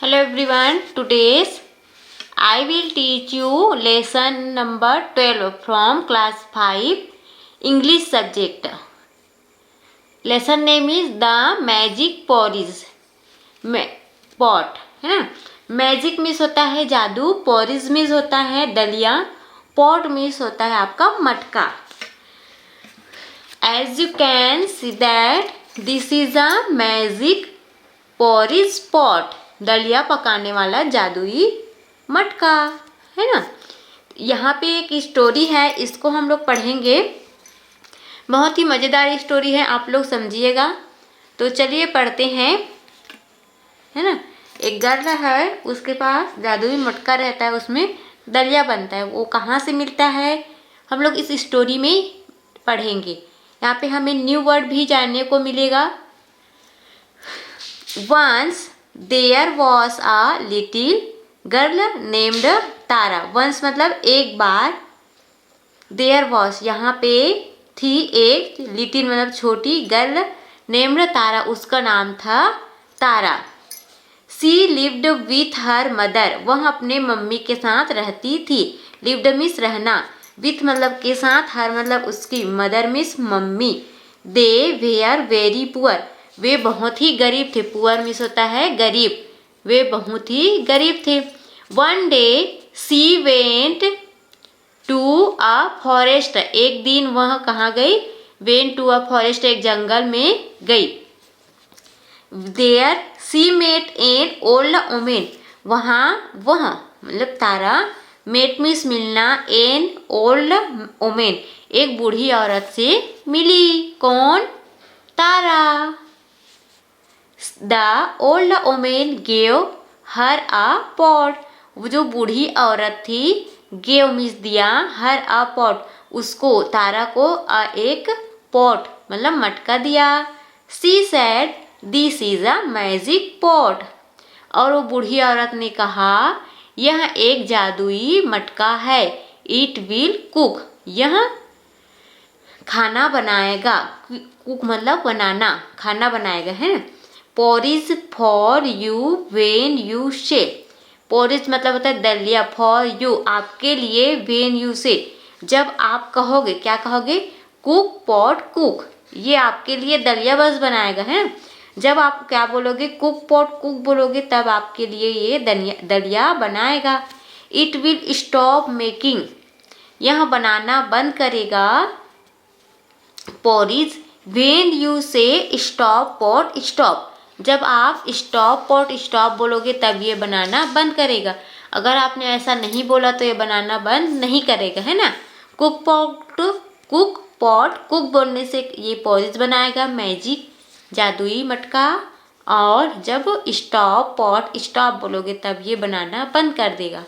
Hello everyone, today's I will teach you lesson number 12 from class 5 English subject. Lesson name is The Magic Porridge. Pot है ना. Magic means होता है जादू, porridge means होता है दलिया, पॉट मीन्स होता है आपका मटका. As you can see that this is a magic porridge pot. दलिया पकाने वाला जादुई मटका है ना. यहाँ पे एक स्टोरी है, इसको हम लोग पढ़ेंगे. बहुत ही मज़ेदार स्टोरी है, आप लोग समझिएगा. तो चलिए पढ़ते हैं, है ना. एक गर्ल है, उसके पास जादुई मटका रहता है, उसमें दलिया बनता है. वो कहाँ से मिलता है हम लोग इस स्टोरी में पढ़ेंगे. यहाँ पे हमें न्यू वर्ड भी जानने को मिलेगा. Once there was a little girl named Tara. Once मतलब एक बार, there was यहाँ पे थी एक, little मतलब छोटी, गर्ल named तारा उसका नाम था तारा. She lived with her mother. वह अपने मम्मी के साथ रहती थी. lived मीन्स रहना, with मतलब के साथ, her मतलब उसकी, mother means mummy. They were very poor. वे बहुत ही गरीब थे. पुअर मीन्स होता है गरीब. वे बहुत ही गरीब थे. One day she went to a forest. एक दिन वह कहाँ गई? वेंट टू अ फॉरेस्ट, एक जंगल में गई. There she met an old woman. वहाँ वह मतलब तारा, मेट मीन्स मिलना, एन ओल्ड वुमेन एक बूढ़ी औरत से मिली. कौन? Tara. The old woman gave her a pot. वो जो बूढ़ी औरत थी, गेव मीन्स दिया, हर अ पॉट उसको, तारा को, एक पॉट मतलब मटका दिया. She said this is a magic pot. और वो बूढ़ी औरत ने कहा, यह एक जादुई मटका है. It will cook. यह खाना बनाएगा. कुक मतलब बनाना, खाना बनाएगा, है ना. Porridge for you when you से. पोरिज मतलब होता है दलिया, फॉर यू आपके लिए, वेन यू से जब आप कहोगे. क्या कहोगे? Cook pot cook. ये आपके लिए दलिया बस बनाएगा, है. जब आप क्या बोलोगे? कुक पॉट कुक बोलोगे, तब आपके लिए ये दलिया बनाएगा. It will stop making. यह बनाना बंद करेगा. पोरिज वेन यू से स्टॉप पॉट स्टॉप. जब आप स्टॉप पॉट स्टॉप बोलोगे तब ये बनाना बंद करेगा. अगर आपने ऐसा नहीं बोला तो ये बनाना बंद नहीं करेगा, है ना. कुक पॉट कुक बोलने से ये पोरिज बनाएगा, मैजिक जादुई मटका. और जब स्टॉप पॉट स्टॉप बोलोगे तब ये बनाना बंद कर देगा,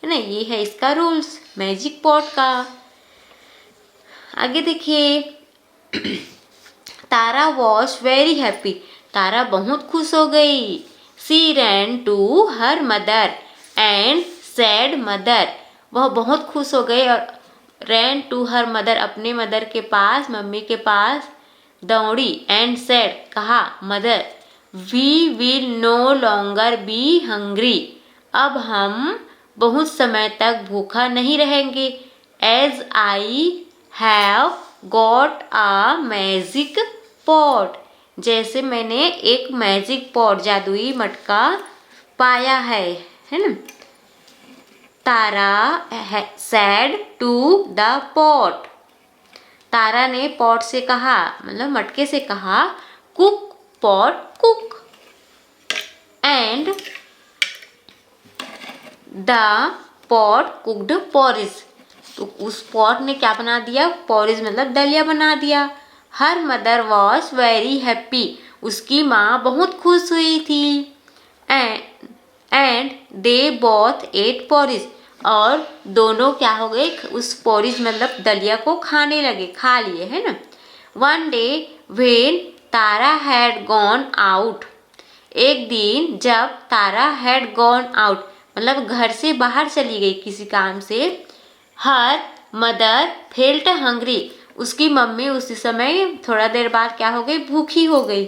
है ना. ये है इसका रूल्स मैजिक पॉट का. आगे देखिए. Tara was very happy. Tara बहुत खुश हो गई. She ran to her mother and said mother. वह बहुत खुश हो गई और रैन टू हर मदर अपने मदर के पास, मम्मी के पास दौड़ी. एंड सैड कहा, mother we will no longer be hungry. अब हम बहुत समय तक भूखा नहीं रहेंगे. As I have got a magic pot. जैसे मैंने एक मैजिक पॉट जादुई मटका पाया है ना. तारा सैड टू द पॉट. तारा ने पॉट से कहा, मतलब मटके से कहा, cook pot cook. And the pot cooked porridge. तो उस पॉट ने क्या बना दिया? पोरिज मतलब दलिया बना दिया. Her mother was very happy. उसकी माँ बहुत खुश हुई थी. And they both at porridge. और दोनों क्या हो गए? उस पोरिज मतलब दलिया को खाने लगे, खा लिए, है ना. One day when Tara had gone out. एक दिन जब तारा हैड गॉन आउट मतलब घर से बाहर चली गई किसी काम से. Her mother felt hungry. उसकी मम्मी उसी समय थोड़ा देर बाद क्या हो गई? भूखी हो गई,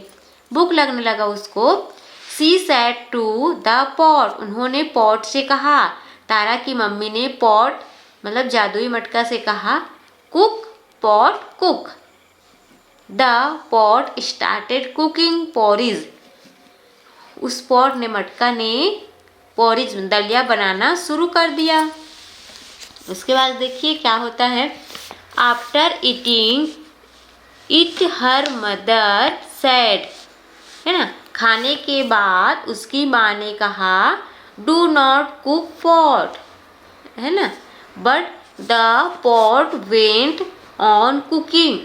भूख लगने लगा उसको. She said to the pot, उन्होंने पॉट से कहा, तारा की मम्मी ने पॉट मतलब जादुई मटका से कहा, cook pot cook. The pot started cooking porridge, उस पॉट ने मटका ने पॉरिज दलिया बनाना शुरू कर दिया। उसके बाद देखिए क्या होता है। After eating it her mother said, है ना, खाने के बाद उसकी माँ ने कहा डू नॉट कुक पॉट, है ना, but the pot went on cooking.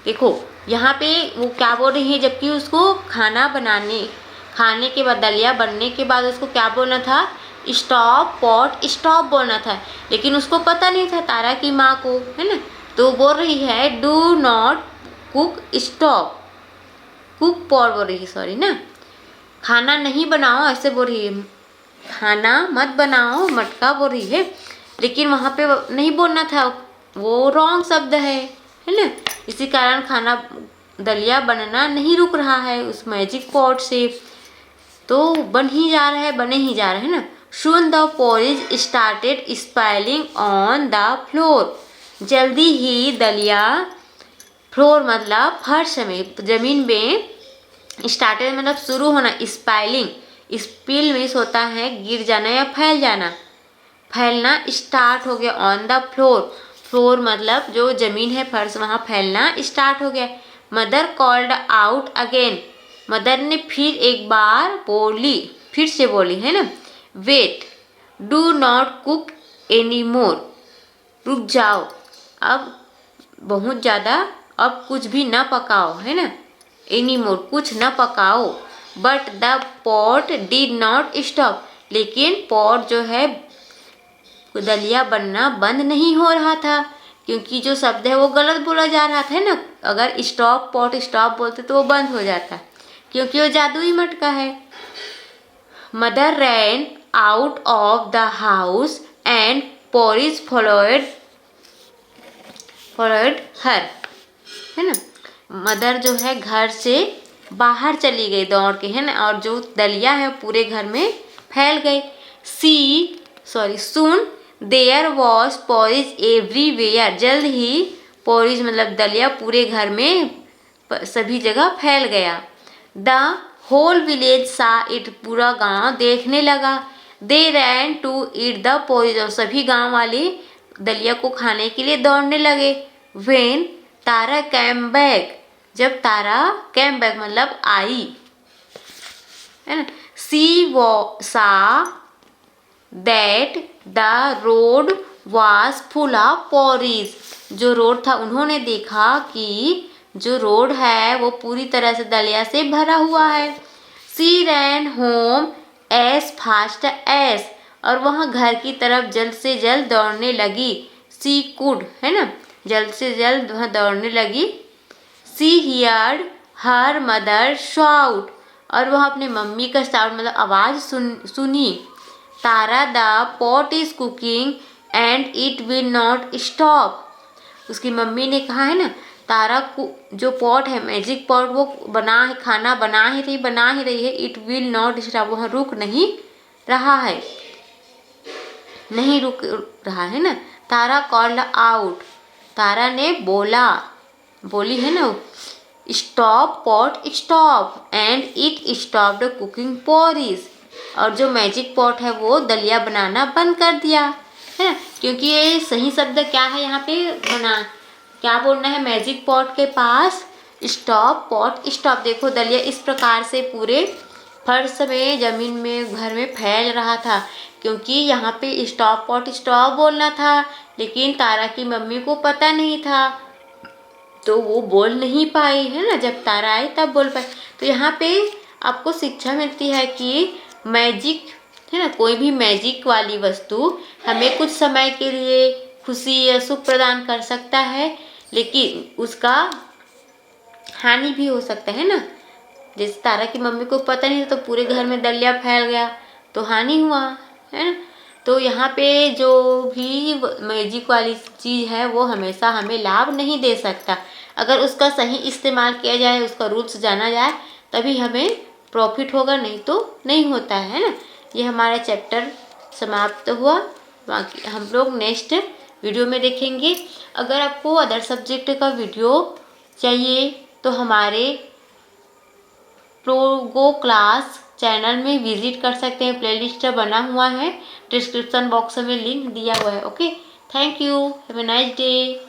देखो यहाँ पे वो क्या बोल रही है, जबकि उसको खाने के बाद दलिया बनने के बाद उसको क्या बोलना था, स्टॉप पॉट स्टॉप बोलना था, लेकिन उसको पता नहीं था तारा की माँ को, है ना, तो बोल रही है do not cook stop, cook pot बोल रही है, सॉरी ना, खाना नहीं बनाओ ऐसे बोल रही है, खाना मत बनाओ मटका बोल रही है, लेकिन वहाँ पे नहीं बोलना था, वो रॉन्ग शब्द है ना, इसी कारण खाना दलिया बनना नहीं रुक रहा है उस मैजिक पॉट से, तो बन ही जा रहा है, बने ही जा रहा है ना। Soon the porridge started spilling on the floor, जल्दी ही दलिया, फ्लोर मतलब फर्श में, जमीन में, स्टार्टेड मतलब शुरू होना, स्पाइलिंग, स्पिल मीन्स होता है गिर जाना या फैल जाना, फैलना स्टार्ट हो गया। ऑन द फ्लोर, फ्लोर मतलब जो जमीन है फर्श, वहाँ फैलना स्टार्ट हो गया। Mother called out again, mother ने फिर एक बार बोली, फिर से बोली, है ना, wait do not cook any more, रुक जाओ, अब बहुत ज़्यादा अब कुछ भी न पकाओ, है ना, एनी मोर कुछ न पकाओ। But the pot did not stop, लेकिन पॉट जो है दलिया बनना बंद नहीं हो रहा था, क्योंकि जो शब्द है वो गलत बोला जा रहा था ना, अगर स्टॉप पॉट स्टॉप बोलते तो वो बंद हो जाता, क्योंकि वो जादुई मटका है। Mother ran out of the house and porridge followed हर, है ना, मदर जो है घर से बाहर चली गई दौड़ के, है ना, और जो दलिया है पूरे घर में फैल गई। सुन देयर वॉज पॉरिज एवरीवेयर, जल्द ही पॉरिज मतलब दलिया पूरे घर में सभी जगह फैल गया। The whole village saw it, पूरा गांव देखने लगा। They ran to eat the porridge, और सभी गांव वाले दलिया को खाने के लिए दौड़ने लगे। वेन तारा कैम बैक, जब तारा कैम बैक मतलब आई, है ना, सा that the road was full of porridge, जो रोड था उन्होंने देखा कि जो रोड है वो पूरी तरह से दलिया से भरा हुआ है। सी रैन होम एज फास्ट एज, और वहाँ घर की तरफ जल्द से जल्द दौड़ने लगी। सी कुड, है ना, जल्द से जल्द वहाँ दौड़ने लगी। She heard her mother shout, और वह अपने मम्मी का शाउट मतलब आवाज़ सुनी। Tara the pot is cooking and it will not stop, उसकी मम्मी ने कहा, है ना, तारा को जो पॉट है मैजिक पॉट वो खाना बना ही रही है, इट विल नॉट स्टॉप, वह रुक नहीं रहा है, नहीं रुक रहा है ना। तारा कॉल्ड आउट, तारा ने बोली, है ना, stop pot stop and it stopped cooking porridge, और जो मैजिक पॉट है वो दलिया बनाना बंद कर दिया, है ना, क्योंकि ये सही शब्द क्या है यहाँ पे क्या बोलना है, मैजिक पॉट के पास स्टॉप पॉट स्टॉप। देखो दलिया इस प्रकार से पूरे फर्श में, जमीन में, घर में फैल रहा था, क्योंकि यहाँ पे स्टॉप पॉट स्टॉप बोलना था, लेकिन तारा की मम्मी को पता नहीं था, तो वो बोल नहीं पाई, है ना, जब तारा आई तब बोल पाई। तो यहाँ पे आपको शिक्षा मिलती है कि मैजिक, है ना, कोई भी मैजिक वाली वस्तु हमें कुछ समय के लिए खुशी या सुख प्रदान कर सकता है, लेकिन उसका हानि भी हो सकता है ना। जैसे तारा की मम्मी को पता नहीं था तो पूरे घर में दलिया फैल गया तो हानि हुआ, है ना। तो यहाँ पे जो भी मैजिक वाली चीज़ है वो हमेशा हमें लाभ नहीं दे सकता, अगर उसका सही इस्तेमाल किया जाए, उसका रूल्स जाना जाए, तभी हमें प्रॉफिट होगा, नहीं तो नहीं होता है ना। ये हमारा चैप्टर समाप्त हुआ। बाकी हम लोग नेक्स्ट वीडियो में देखेंगे। अगर आपको अदर सब्जेक्ट का वीडियो चाहिए तो हमारे प्रोगो क्लास चैनल में विजिट कर सकते हैं। प्लेलिस्ट बना हुआ है, डिस्क्रिप्शन बॉक्स में लिंक दिया हुआ है। Okay, thank you, have a nice day.